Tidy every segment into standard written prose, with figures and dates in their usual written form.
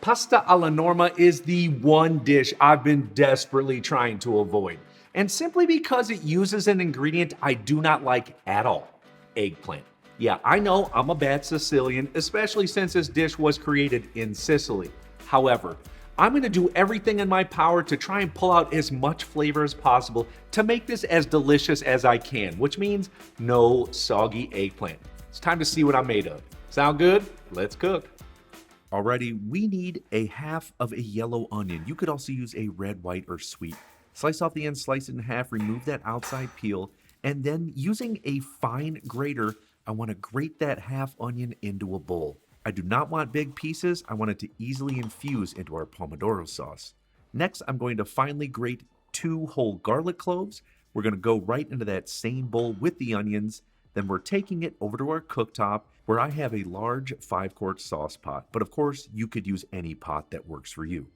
Pasta alla Norma is the one dish I've been desperately trying to avoid, and simply because it uses an ingredient I do not like at all: eggplant. Yeah, I know I'm a bad Sicilian, especially since this dish was created in Sicily. However, I'm going to do everything in my power to try and pull out as much flavor as possible to make this as delicious as I can, which means no soggy eggplant. It's time to see what I'm made of. Sound good? Let's cook. Alrighty, we need a half of a yellow onion. You could also use a red, white, or sweet. Slice off the end, slice it in half, remove that outside peel, and then using a fine grater, I want to grate that half onion into a bowl. I do not want big pieces. I want it to easily infuse into our pomodoro sauce. Next, I'm going to finely grate 2 whole garlic cloves. We're going to go right into that same bowl with the onions. Then we're taking it over to our cooktop where I have a large 5-quart sauce pot. But of course, you could use any pot that works for you.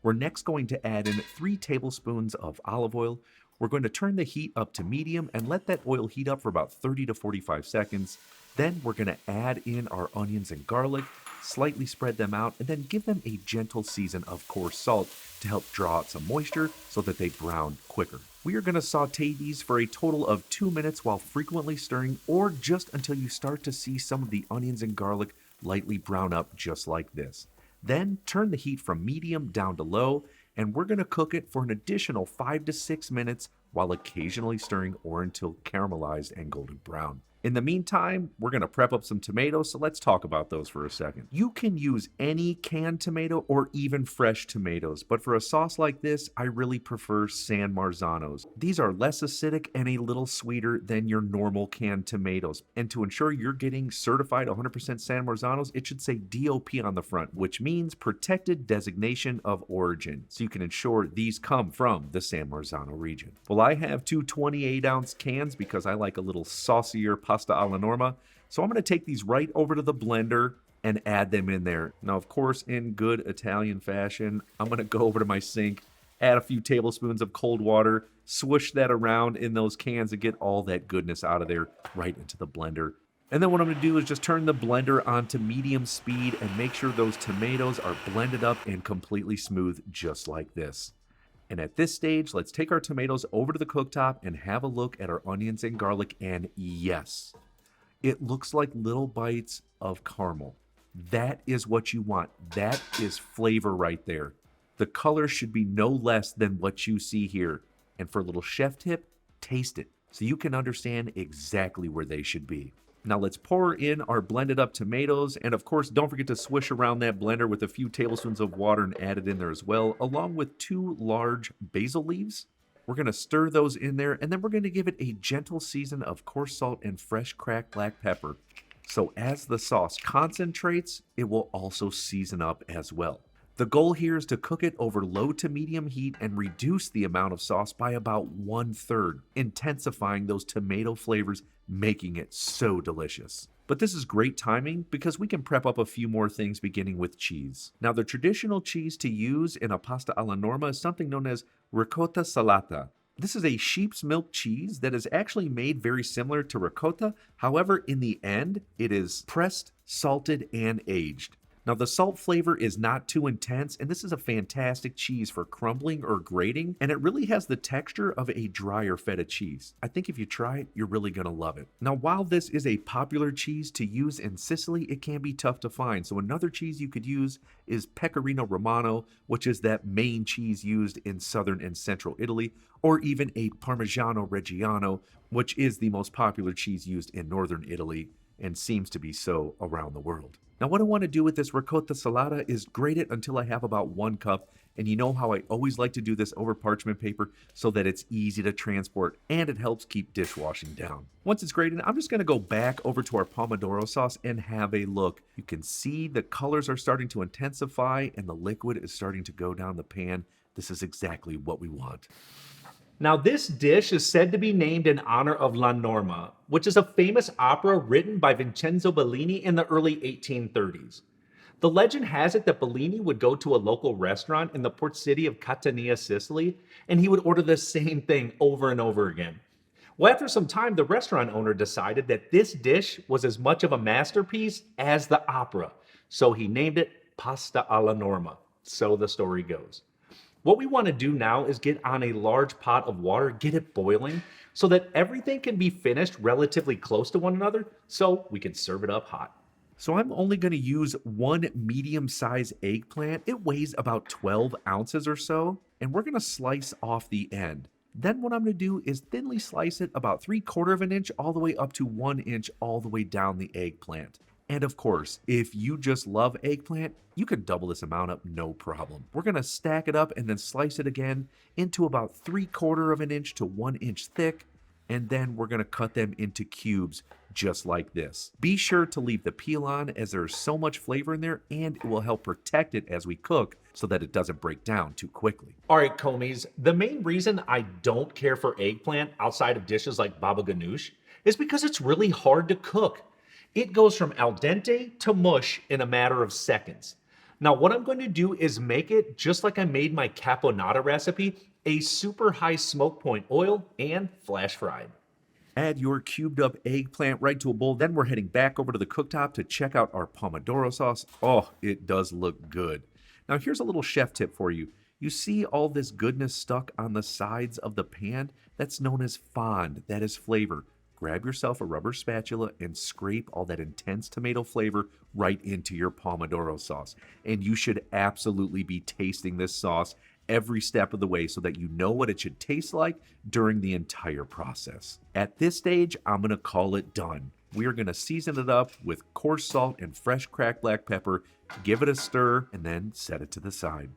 We're next going to add in 3 tablespoons of olive oil. We're going to turn the heat up to medium and let that oil heat up for about 30 to 45 seconds. Then we're going to add in our onions and garlic, slightly spread them out, and then give them a gentle season of coarse salt to help draw out some moisture so that they brown quicker. We are going to saute these for a total of 2 minutes while frequently stirring, or just until you start to see some of the onions and garlic lightly brown up just like this. Then turn the heat from medium down to low, and we're going to cook it for an additional 5 to 6 minutes while occasionally stirring or until caramelized and golden brown. In the meantime, we're going to prep up some tomatoes, so let's talk about those for a second. You can use any canned tomato or even fresh tomatoes, but for a sauce like this, I really prefer San Marzanos. These are less acidic and a little sweeter than your normal canned tomatoes. And to ensure you're getting certified 100% San Marzanos, it should say DOP on the front, which means Protected Designation of Origin, so you can ensure these come from the San Marzano region. Well, I have 2 28-ounce cans because I like a little saucier pasta alla Norma. So I'm going to take these right over to the blender and add them in there. Now, of course, in good Italian fashion, I'm going to go over to my sink, add a few tablespoons of cold water, swoosh that around in those cans and get all that goodness out of there right into the blender. And then what I'm going to do is just turn the blender on to medium speed and make sure those tomatoes are blended up and completely smooth just like this. And at this stage, let's take our tomatoes over to the cooktop and have a look at our onions and garlic. And yes, it looks like little bites of caramel. That is what you want. That is flavor right there. The color should be no less than what you see here. And for a little chef tip, taste it so you can understand exactly where they should be. Now let's pour in our blended up tomatoes, and of course don't forget to swish around that blender with a few tablespoons of water and add it in there as well, along with 2 large basil leaves. We're going to stir those in there, and then we're going to give it a gentle season of coarse salt and fresh cracked black pepper. So as the sauce concentrates, it will also season up as well. The goal here is to cook it over low to medium heat and reduce the amount of sauce by about 1/3, intensifying those tomato flavors, making it so delicious. But this is great timing because we can prep up a few more things beginning with cheese. Now, the traditional cheese to use in a pasta alla Norma is something known as Ricotta Salata. This is a sheep's milk cheese that is actually made very similar to ricotta. However, in the end, it is pressed, salted, and aged. Now, the salt flavor is not too intense, and this is a fantastic cheese for crumbling or grating, and it really has the texture of a drier feta cheese. I think if you try it, you're really going to love it. Now, while this is a popular cheese to use in Sicily, it can be tough to find. So another cheese you could use is Pecorino Romano, which is that main cheese used in southern and central Italy, or even a Parmigiano Reggiano, which is the most popular cheese used in northern Italy and seems to be so around the world. Now, what I want to do with this ricotta salata is grate it until I have about 1 cup. And you know how I always like to do this over parchment paper so that it's easy to transport and it helps keep dishwashing down. Once it's grated, I'm just going to go back over to our pomodoro sauce and have a look. You can see the colors are starting to intensify and the liquid is starting to go down the pan. This is exactly what we want. Now, this dish is said to be named in honor of La Norma, which is a famous opera written by Vincenzo Bellini in the early 1830s. The legend has it that Bellini would go to a local restaurant in the port city of Catania, Sicily, and he would order the same thing over and over again. Well, after some time, the restaurant owner decided that this dish was as much of a masterpiece as the opera, so he named it pasta alla Norma. So the story goes. What we want to do now is get on a large pot of water, get it boiling, so that everything can be finished relatively close to one another, so we can serve it up hot. So I'm only going to use one medium-sized eggplant. It weighs about 12 ounces or so, and we're going to slice off the end. Then what I'm going to do is thinly slice it about 3/4 of an inch all the way up to 1 inch all the way down the eggplant. And of course, if you just love eggplant, you can double this amount up, no problem. We're going to stack it up and then slice it again into about 3/4 of an inch to 1 inch thick. And then we're going to cut them into cubes just like this. Be sure to leave the peel on as there's so much flavor in there, and it will help protect it as we cook so that it doesn't break down too quickly. All right, Komis, the main reason I don't care for eggplant outside of dishes like baba ganoush is because it's really hard to cook. It goes from al dente to mush in a matter of seconds. Now, what I'm going to do is make it just like I made my caponata recipe, a super high smoke point oil and flash fried. Add your cubed up eggplant right to a bowl. Then we're heading back over to the cooktop to check out our pomodoro sauce. Oh, it does look good. Now, here's a little chef tip for you. You see all this goodness stuck on the sides of the pan? That's known as fond. That is flavor. Grab yourself a rubber spatula and scrape all that intense tomato flavor right into your pomodoro sauce. And you should absolutely be tasting this sauce every step of the way so that you know what it should taste like during the entire process. At this stage, I'm going to call it done. We are going to season it up with coarse salt and fresh cracked black pepper, give it a stir, and then set it to the side.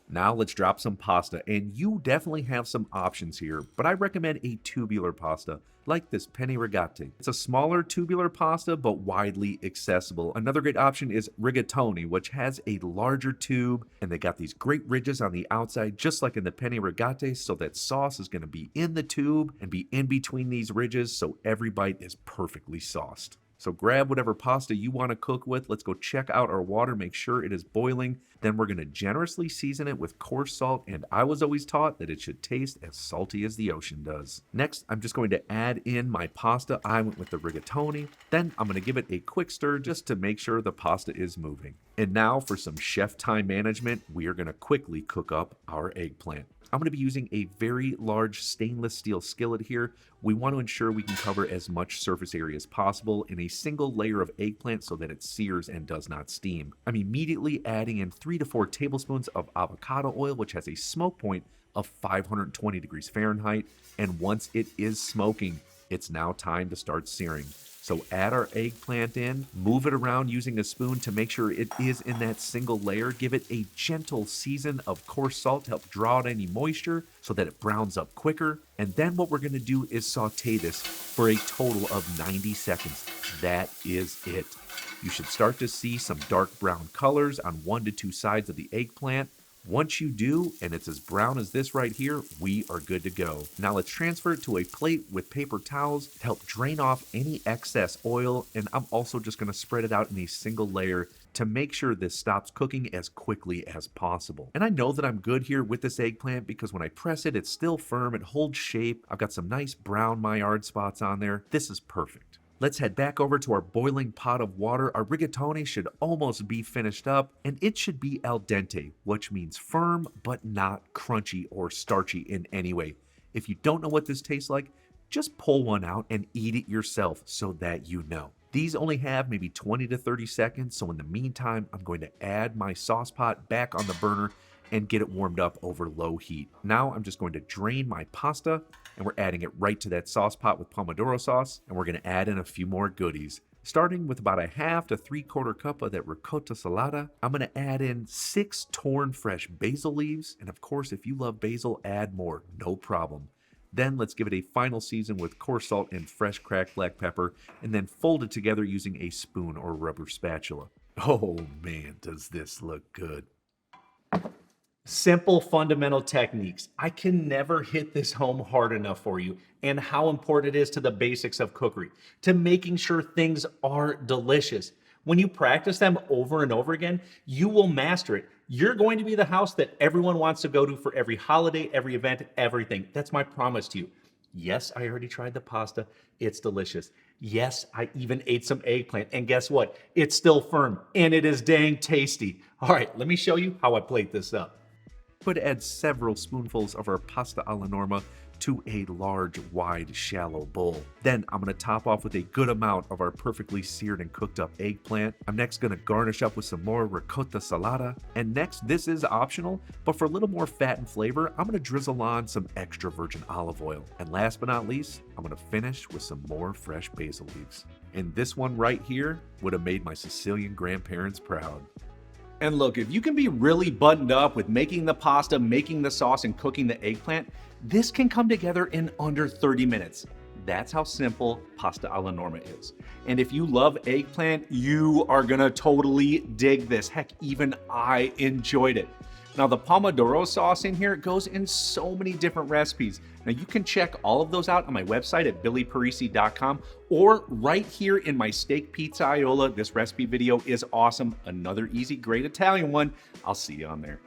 Now let's drop some pasta, and you definitely have some options here, but I recommend a tubular pasta like this penne rigate. It's a smaller tubular pasta, but widely accessible. Another great option is rigatoni, which has a larger tube, and they got these great ridges on the outside, just like in the penne rigate, so that sauce is going to be in the tube and be in between these ridges, so every bite is perfectly sauced. So grab whatever pasta you want to cook with. Let's go check out our water, make sure it is boiling. Then we're going to generously season it with coarse salt, and I was always taught that it should taste as salty as the ocean does. Next, I'm just going to add in my pasta. I went with the rigatoni. Then I'm going to give it a quick stir just to make sure the pasta is moving. And now for some chef time management, we are going to quickly cook up our eggplant. I'm going to be using a very large stainless steel skillet here. We want to ensure we can cover as much surface area as possible in a single layer of eggplant so that it sears and does not steam. I'm immediately adding in 3 to 4 tablespoons of avocado oil, which has a smoke point of 520 degrees Fahrenheit. And once it is smoking, it's now time to start searing. So add our eggplant in, move it around using a spoon to make sure it is in that single layer. Give it a gentle season of coarse salt to help draw out any moisture so that it browns up quicker. And then what we're going to do is saute this for a total of 90 seconds. That is it. You should start to see some dark brown colors on 1 to 2 sides of the eggplant. Once you do, and it's as brown as this right here, we are good to go. Now let's transfer it to a plate with paper towels to help drain off any excess oil, and I'm also just going to spread it out in a single layer to make sure this stops cooking as quickly as possible. And I know that I'm good here with this eggplant because when I press it, it's still firm, it holds shape. I've got some nice brown Maillard spots on there. This is perfect. Let's head back over to our boiling pot of water. Our rigatoni should almost be finished up, and it should be al dente, which means firm but not crunchy or starchy in any way. If you don't know what this tastes like, just pull one out and eat it yourself so that you know. These only have maybe 20 to 30 seconds, so in the meantime, I'm going to add my sauce pot back on the burner and get it warmed up over low heat. Now I'm just going to drain my pasta, and we're adding it right to that sauce pot with pomodoro sauce, and we're going to add in a few more goodies. Starting with about a 1/2 to 3/4 cup of that ricotta salata, I'm going to add in 6 torn fresh basil leaves, and of course, if you love basil, add more, no problem. Then let's give it a final season with coarse salt and fresh cracked black pepper, and then fold it together using a spoon or rubber spatula. Oh man, does this look good. Simple fundamental techniques. I can never hit this home hard enough for you, and how important it is to the basics of cookery, to making sure things are delicious. When you practice them over and over again, you will master it. You're going to be the house that everyone wants to go to for every holiday, every event, everything. That's my promise to you. Yes, I already tried the pasta. It's delicious. Yes, I even ate some eggplant, and guess what? It's still firm, and it is dang tasty. All right, let me show you how I plate this up. But add several spoonfuls of our pasta alla Norma to a large, wide, shallow bowl. Then I'm gonna top off with a good amount of our perfectly seared and cooked up eggplant. I'm next gonna garnish up with some more ricotta salata. And next, this is optional, but for a little more fat and flavor, I'm gonna drizzle on some extra virgin olive oil. And last but not least, I'm gonna finish with some more fresh basil leaves. And this one right here would have made my Sicilian grandparents proud. And look, if you can be really buttoned up with making the pasta, making the sauce, and cooking the eggplant, this can come together in under 30 minutes. That's how simple pasta alla Norma is. And if you love eggplant, you are gonna totally dig this. Heck, even I enjoyed it. Now the pomodoro sauce in here goes in so many different recipes. Now you can check all of those out on my website at billyparisi.com or right here in my steak pizza Iola. This recipe video is awesome. Another easy, great Italian one. I'll see you on there.